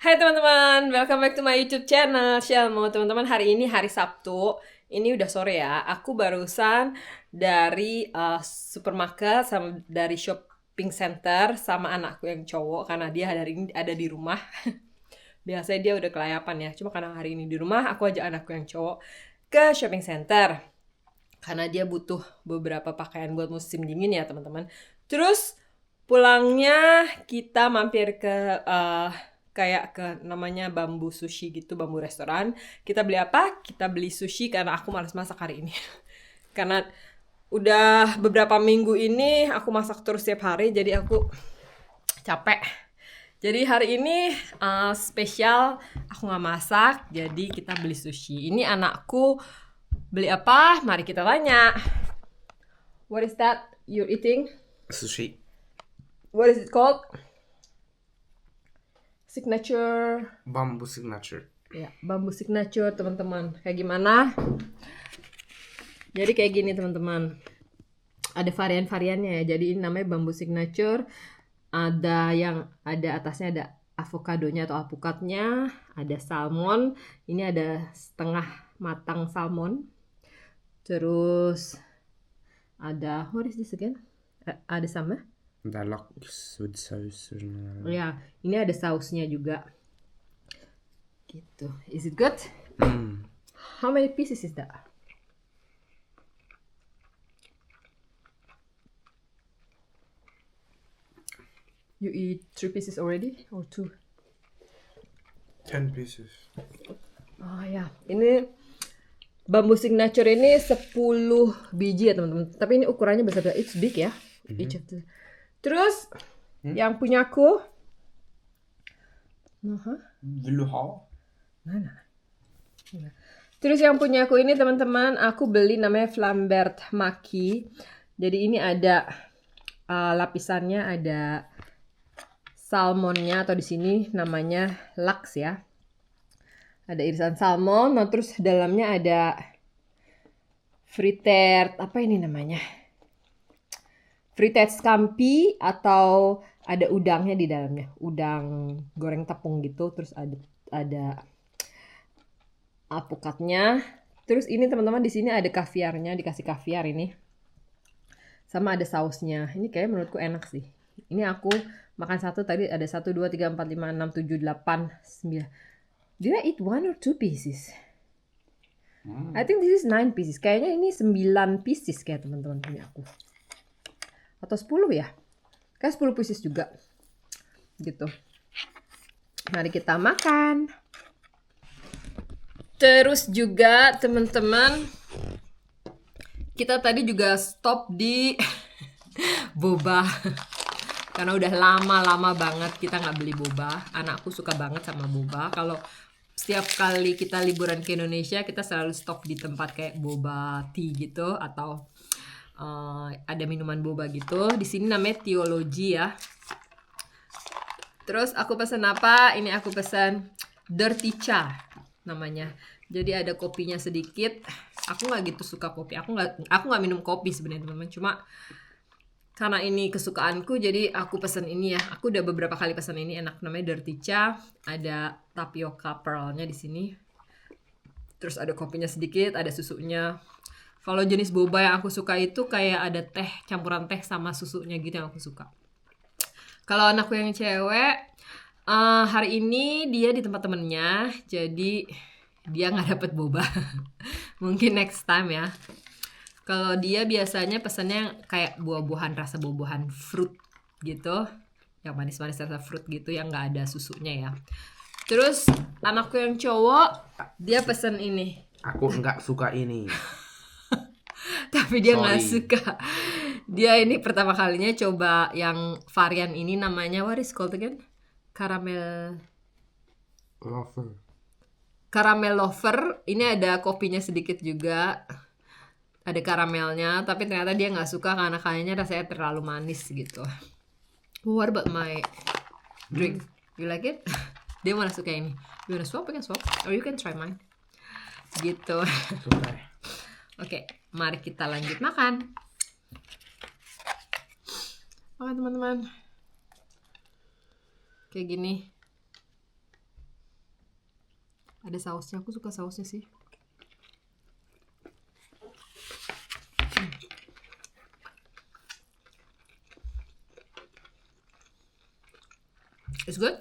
Hai teman-teman, welcome back to my YouTube channel Shelmo. Teman-teman, hari ini hari Sabtu. Ini udah sore ya. Aku barusan dari supermarket sama dari shopping center sama anakku yang cowok karena dia hari ini ada di rumah. Biasanya dia udah kelayapan ya. Cuma karena hari ini di rumah, aku ajak anakku yang cowok ke shopping center karena dia butuh beberapa pakaian buat musim dingin ya teman-teman. Terus pulangnya kita mampir ke kayak ke namanya Bambu Sushi gitu, bambu restoran. Kita beli apa? Kita beli sushi karena aku malas masak hari ini. Karena udah beberapa minggu ini aku masak terus setiap hari, jadi aku capek. Jadi hari ini spesial aku nggak masak, jadi kita beli sushi. Ini anakku beli apa? Mari kita tanya. What is that you're eating? Sushi. What is it called? Signature. Bamboo signature. Ya, bambu signature teman-teman. Kayak gimana? Jadi kayak gini teman-teman. Ada varian-variannya ya. Jadi ini namanya bambu signature. Ada yang ada atasnya ada avokadonya atau alpukatnya, ada salmon. Ini ada setengah matang salmon. Terus ada what is this again? Ada sama? That looks with sauce. Ya, ini ada sausnya juga. Gitu. Is it good? How many pieces is that? You eat 3 pieces already or 2? 10 pieces. Oh ya, ini bambu signature ini 10 biji ya teman-teman. Tapi ini ukurannya besar, it's big ya. Each of the... Terus yang punyaku, Vill du ha? Terus yang punyaku ini teman-teman, aku beli namanya Flambert Maki. Jadi ini ada lapisannya, ada salmonnya atau di sini namanya laks ya. Ada irisan salmon, nah terus dalamnya ada fritter, apa ini namanya? Fritter scampi atau ada udangnya di dalamnya, udang goreng tepung gitu, terus ada alpukatnya. Terus ini teman-teman di sini ada kaviarnya, dikasih kaviar ini. Sama ada sausnya. Ini kayak menurutku enak sih. Ini aku makan satu tadi ada 1 2 3 4 5 6 7 8 9. Did I eat 1 or 2 pieces? I think this is 9 pieces. Kayaknya ini 9 pieces kayak teman-teman punya aku. Atau 10 ya? Kayak 10 pieces juga. Gitu. Mari kita makan. Terus juga teman-teman, kita tadi juga stop di boba. Karena udah lama banget kita nggak beli boba. Anakku suka banget sama boba. Kalau setiap kali kita liburan ke Indonesia, kita selalu stop di tempat kayak boba tea gitu atau ada minuman boba gitu. Di sini namanya Teologi ya. Terus aku pesan apa? Ini aku pesan Dirty Cha namanya. Jadi ada kopinya sedikit. Aku nggak gitu suka kopi. Aku nggak minum kopi sebenarnya teman-teman. Cuma karena ini kesukaanku, jadi aku pesan ini ya. Aku udah beberapa kali pesan ini, enak, namanya Dirty Cha. Ada tapioca pearlnya di sini. Terus ada kopinya sedikit, ada susunya. Kalau jenis boba yang aku suka itu kayak ada teh, campuran teh sama susunya gitu yang aku suka. Kalau anakku yang cewek, hari ini dia di tempat temennya, jadi dia nggak dapet boba. Mungkin next time ya. Kalau dia biasanya pesannya kayak buah-buahan, rasa buah-buahan fruit gitu, yang manis-manis rasa fruit gitu, yang nggak ada susunya ya. Terus anakku yang cowok, dia pesan ini. Aku nggak suka ini. Tapi dia nggak suka. Dia ini pertama kalinya coba yang varian ini, namanya what is called again? Caramel lover. Ini ada kopinya sedikit juga. Ada karamelnya, tapi ternyata dia nggak suka karena kayaknya rasanya terlalu manis gitu. What about my drink? You like it? Dia malah suka ini. You wanna swap? We can swap. Or you can try mine. Gitu. Oke, mari kita lanjut makan. Oke teman-teman. Kayak gini. Ada sausnya, aku suka sausnya sih. It's good.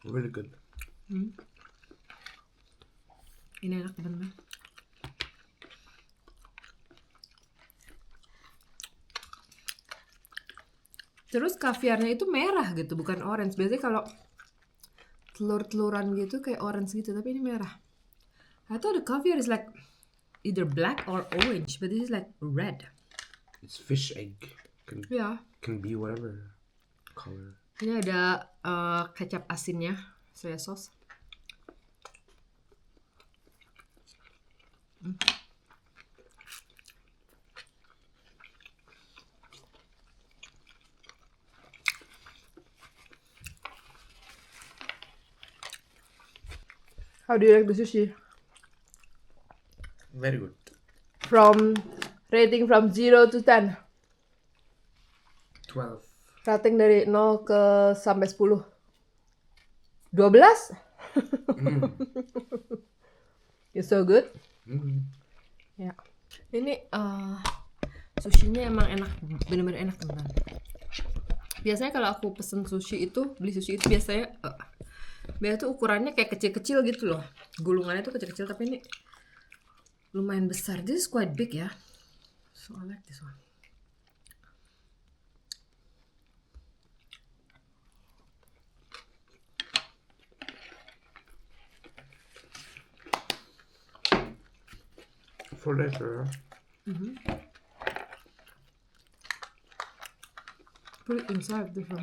Really good. Ini enak teman-teman. Terus kaviarnya itu merah gitu, bukan orange. Biasanya kalau telur-teluran gitu kayak orange gitu, tapi ini merah. I thought the caviar is like either black or orange, but this is like red. It's fish egg. Ya. Can be whatever color. Ini ada kecap asinnya, soya sauce. How do you like the sushi? Very good. From rating from 0 to 10. 12. Rating dari 0 ke sampai 10. 12? It's so good. Ya. Ini sushinya emang enak, bener-bener enak teman-teman. Biasanya kalau aku pesen sushi itu, beli sushi itu biasanya tuh ukurannya kayak kecil-kecil gitu loh. Gulungannya tuh kecil-kecil, tapi ini lumayan besar. This is quite big ya. So I like this one. For later. Put it inside this one.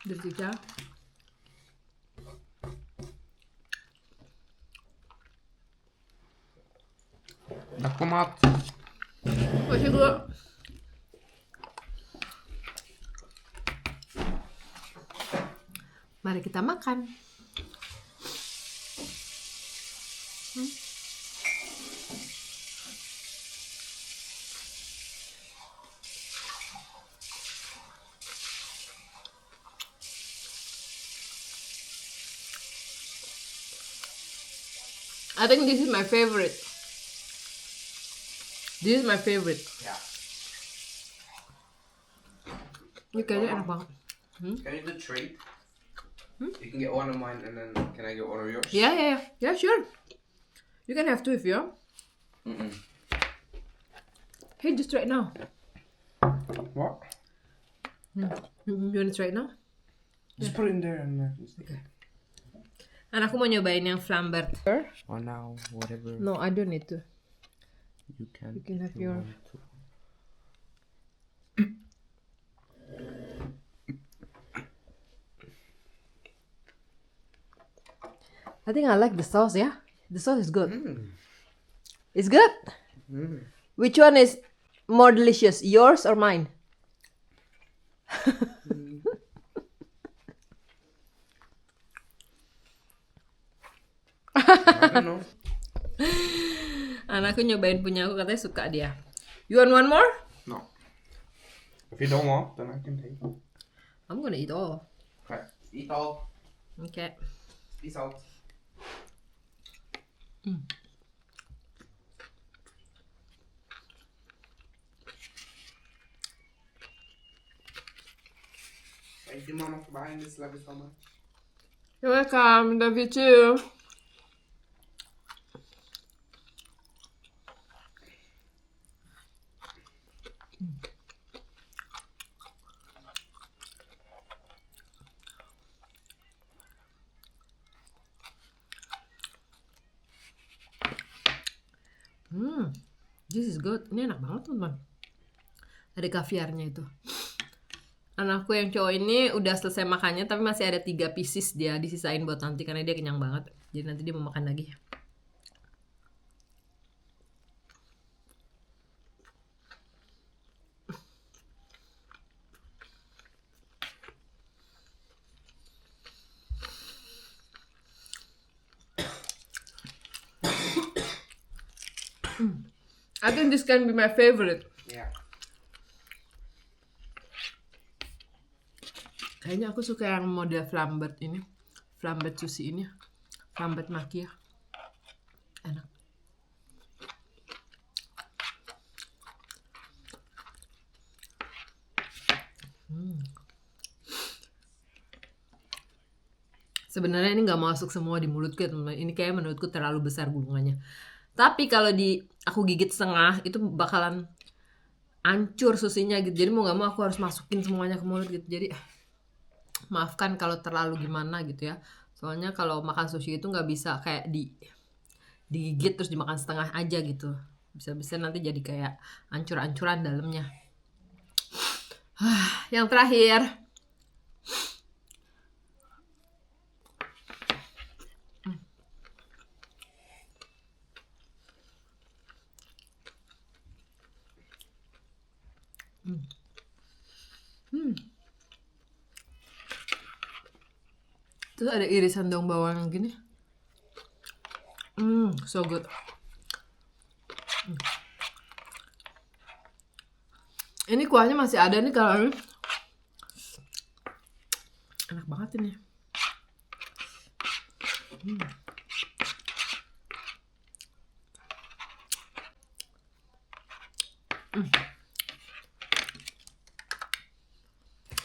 Dari tiga. Dag mat. Varsågod. Mari kita makan. I think this is my favorite. This is my favorite. Yeah. Ini kayaknya enak banget. Can you do trade? You can get one of mine and then can I get one of yours? Yeah, sure. You can have two if you want. Hey, just try it now. What? You want to try it now? Just put it in there and Okay. And aku mau nyobain yang flambert. or now, whatever No, I don't need to. you can. You can have if you your- want to. I think I like the sauce, yeah? The sauce is good. It's good? Which one is more delicious, yours or mine? I don't know. Anakku nyobain punya aku, katanya suka dia. You want one more? No. If you don't want, then I can take. I'm gonna eat all. Okay. Eat all. Okay. Peace out. Thank you, Mama, for buying this. Love you so much. You're welcome. Love you too. This is good. Ini enak banget teman-teman. Ada kaviarnya itu. Anakku yang cowok ini udah selesai makannya, tapi masih ada 3 pieces dia disisain buat nanti karena dia kenyang banget. Jadi nanti dia mau makan lagi. I think this can be my favorite. Kayaknya aku suka yang model flambert ini. Flambert sushi ini. Flambert maki ya. Enak. Sebenarnya ini nggak masuk semua di mulutku ya teman-teman. Ini kayak menurutku terlalu besar gulungannya. Tapi kalau aku gigit setengah itu bakalan hancur susinya gitu. Jadi mau nggak mau aku harus masukin semuanya ke mulut gitu. Jadi maafkan kalau terlalu gimana gitu ya. Soalnya kalau makan sushi itu nggak bisa kayak digigit terus dimakan setengah aja gitu. Bisa-bisa nanti jadi kayak hancur-hancuran dalamnya. Yang terakhir. Terus ada irisan daun bawang gini. So good. Ini kuahnya masih ada nih kalau enak banget ini.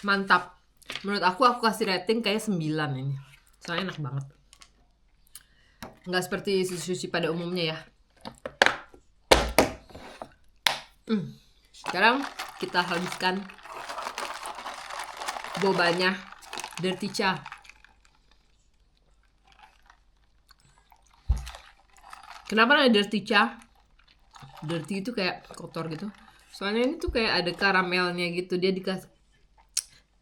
Mantap. Menurut aku kasih rating kayak 9 ini. Soalnya enak banget. Nggak seperti sushi pada umumnya ya. Sekarang kita habiskan bobanya Dirty Cha. Kenapa namanya Dirty Cha? Dirty itu kayak kotor gitu. Soalnya ini tuh kayak ada karamelnya gitu.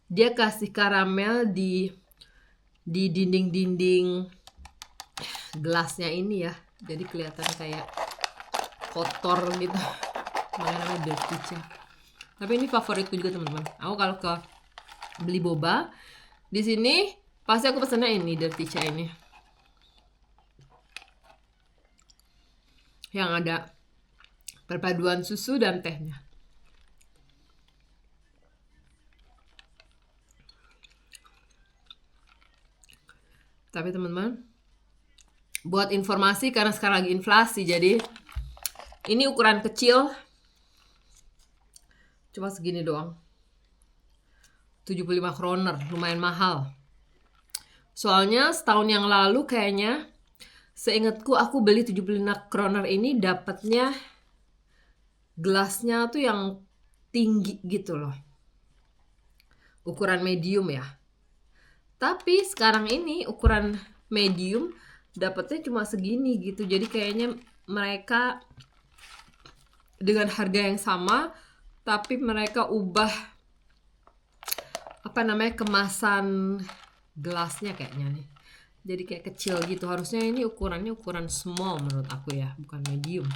Dia kasih karamel di dinding-dinding gelasnya ini ya. Jadi kelihatan kayak kotor gitu. Makanya namanya Dirty Cha. Tapi ini favoritku juga teman-teman. Aku kalau beli boba di sini pasti aku pesennya ini Dirty Cha ini. Yang ada perpaduan susu dan tehnya. Tapi teman-teman, buat informasi karena sekarang lagi inflasi, jadi ini ukuran kecil. Cuma segini doang. 75 kroner, lumayan mahal. Soalnya setahun yang lalu kayaknya, seingatku aku beli 75 kroner ini dapatnya gelasnya tuh yang tinggi gitu loh. Ukuran medium ya. Tapi sekarang ini ukuran medium dapatnya cuma segini gitu. Jadi kayaknya mereka dengan harga yang sama tapi mereka ubah kemasan gelasnya kayaknya nih. Jadi kayak kecil gitu. Harusnya ini ukurannya ukuran small menurut aku ya, bukan medium.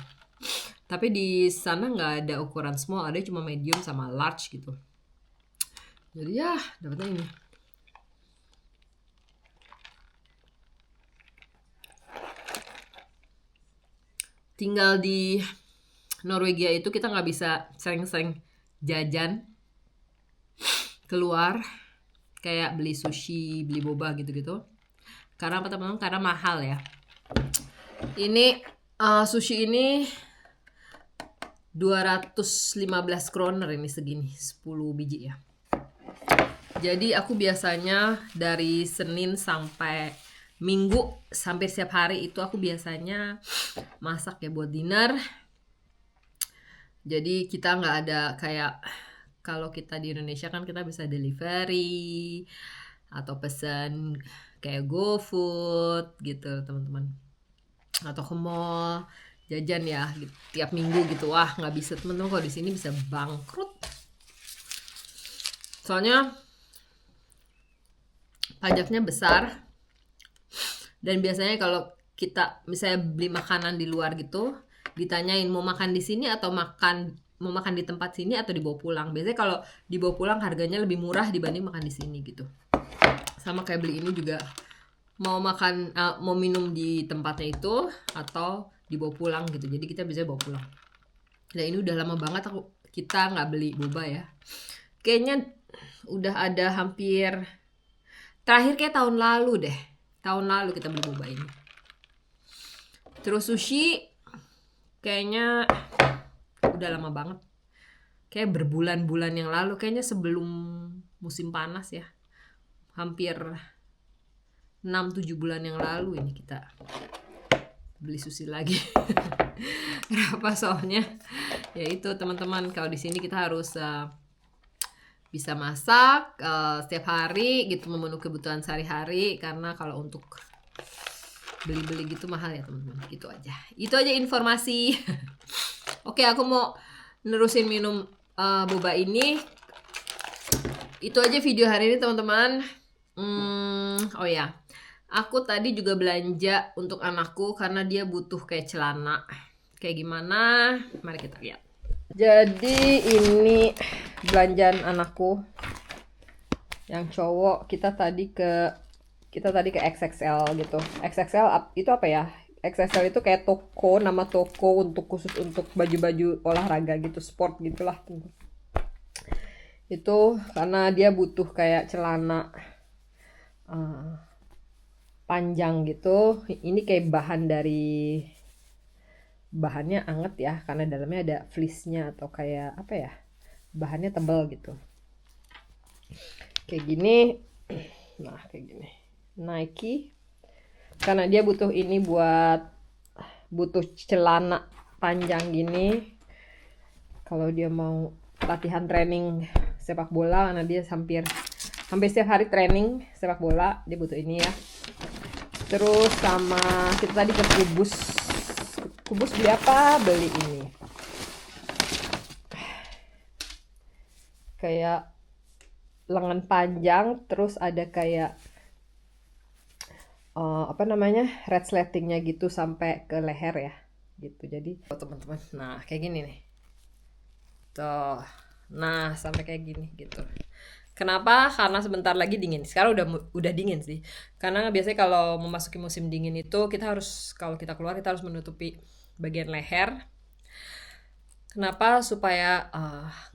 Tapi di sana nggak ada ukuran small, ada cuma medium sama large gitu. Jadi ya dapatnya ini. Tinggal di Norwegia itu kita nggak bisa sering-sering jajan keluar kayak beli sushi, beli boba gitu-gitu. Karena apa teman-teman? Karena mahal ya. Ini sushi ini 215 kroner ini segini, 10 biji ya. Jadi aku biasanya dari Senin sampai Minggu, hampir setiap hari itu aku biasanya masak ya buat dinner. Jadi kita nggak ada kayak kalau kita di Indonesia kan kita bisa delivery atau pesan kayak GoFood gitu teman-teman, atau ke mall jajan ya gitu, tiap minggu gitu. Wah nggak bisa teman-teman, kalau di sini bisa bangkrut. Soalnya pajaknya besar. Dan biasanya kalau kita misalnya beli makanan di luar gitu, ditanyain mau makan di sini atau mau makan di tempat sini atau dibawa pulang. Biasanya kalau dibawa pulang harganya lebih murah dibanding makan di sini gitu. Sama kayak beli ini juga, mau makan mau minum di tempatnya itu atau dibawa pulang gitu. Jadi kita bisa bawa pulang. Nah ini udah lama banget kita nggak beli boba ya. Kayaknya udah ada hampir, terakhir kayak tahun lalu deh. Tahun lalu kita beli boba ini. Terus sushi kayaknya udah lama banget. Kayak berbulan-bulan yang lalu, kayaknya sebelum musim panas ya. Hampir 6-7 bulan yang lalu ini kita beli sushi lagi. Kenapa? Soalnya ya itu teman-teman, kalau di sini kita harus bisa masak setiap hari gitu, memenuhi kebutuhan sehari-hari, karena kalau untuk beli-beli gitu mahal ya teman-teman. Itu aja informasi. Oke, aku mau nerusin minum boba ini. Itu aja video hari ini teman-teman. Oh ya, aku tadi juga belanja untuk anakku karena dia butuh kayak celana. Kayak gimana? Mari kita lihat. Jadi ini belanjaan anakku yang cowok. Kita tadi ke XXL gitu. XXL itu apa ya? XXL itu kayak toko, nama toko khusus untuk baju-baju olahraga gitu, sport gitulah. Itu karena dia butuh kayak celana panjang gitu. Ini kayak bahannya anget ya, karena dalamnya ada fleece-nya atau kayak apa ya, bahannya tebal gitu. Kayak gini. Nah, kayak gini. Nike. Karena dia butuh ini butuh celana panjang gini. Kalau dia mau latihan training sepak bola, karena dia hampir setiap hari training sepak bola, dia butuh ini ya. Terus sama kita tadi ke Kubus beli apa? Beli ini. Kayak lengan panjang, terus ada kayak resletingnya gitu sampai ke leher ya. Gitu. Jadi, teman-teman. Nah, kayak gini nih. Tuh. Nah, sampai kayak gini gitu. Kenapa? Karena sebentar lagi dingin. Sekarang udah dingin sih. Karena biasanya kalau memasuki musim dingin itu kalau kita keluar kita harus menutupi bagian leher. Kenapa? Supaya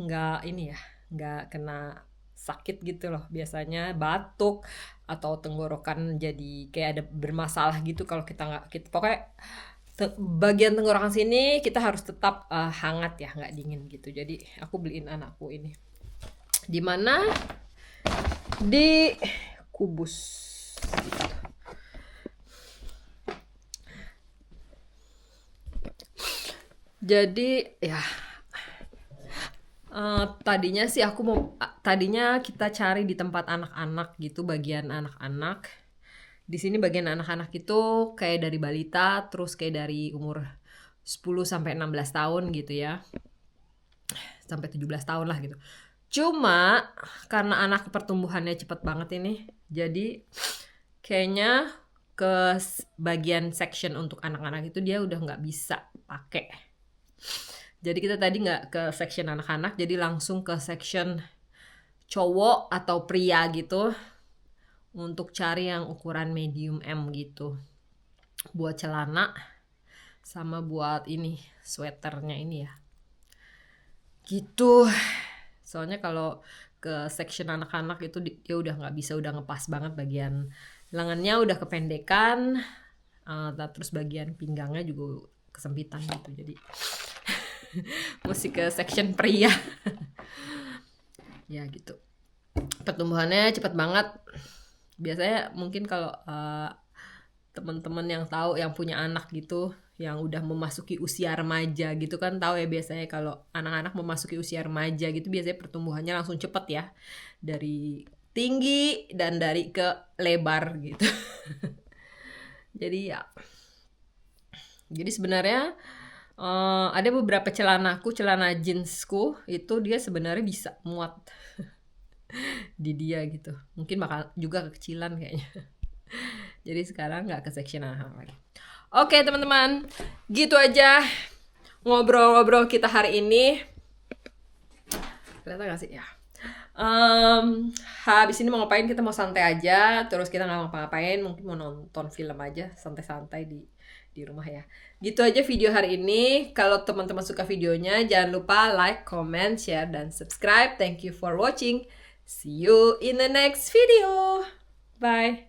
nggak kena sakit gitu loh. Biasanya batuk atau tenggorokan jadi kayak ada bermasalah gitu kalau kita pokoknya bagian tenggorokan sini kita harus tetap hangat ya, nggak dingin gitu. Jadi aku beliin anakku ini. Di mana? Di Kubus. Jadi ya tadinya kita cari di tempat anak-anak gitu, bagian anak-anak. Di sini bagian anak-anak itu kayak dari balita, terus kayak dari umur 10 sampai 16 tahun gitu ya. Sampai 17 tahun lah gitu. Cuma karena anak pertumbuhannya cepet banget ini, jadi kayaknya ke bagian section untuk anak-anak itu dia udah nggak bisa pakai. Jadi kita tadi nggak ke section anak-anak, jadi langsung ke section cowok atau pria gitu untuk cari yang ukuran medium M gitu, buat celana sama buat ini sweaternya ini ya gitu. Soalnya kalau ke section anak-anak itu dia udah nggak bisa, udah ngepas banget, bagian lengannya udah kependekan, terus bagian pinggangnya juga kesempitan gitu. Jadi mesti ke section pria. Ya gitu. Pertumbuhannya cepat banget. Biasanya mungkin kalau teman-teman yang tahu, yang punya anak gitu, yang udah memasuki usia remaja gitu kan, tahu ya biasanya kalau anak-anak memasuki usia remaja gitu biasanya pertumbuhannya langsung cepet ya, dari tinggi dan dari ke lebar gitu. Jadi sebenarnya ada beberapa celana jeansku itu dia sebenarnya bisa muat di dia gitu. Mungkin bakal juga kekecilan kayaknya. Jadi sekarang nggak ke section anak lagi. Oke teman-teman, gitu aja ngobrol-ngobrol kita hari ini. Kelihatan gak sih? Ya. Habis ini mau ngapain? Kita mau santai aja. Terus kita nggak ngapa-ngapain. Mungkin mau nonton film aja, santai-santai di rumah ya. Gitu aja video hari ini. Kalau teman-teman suka videonya, jangan lupa like, comment, share, dan subscribe. Thank you for watching. See you in the next video. Bye.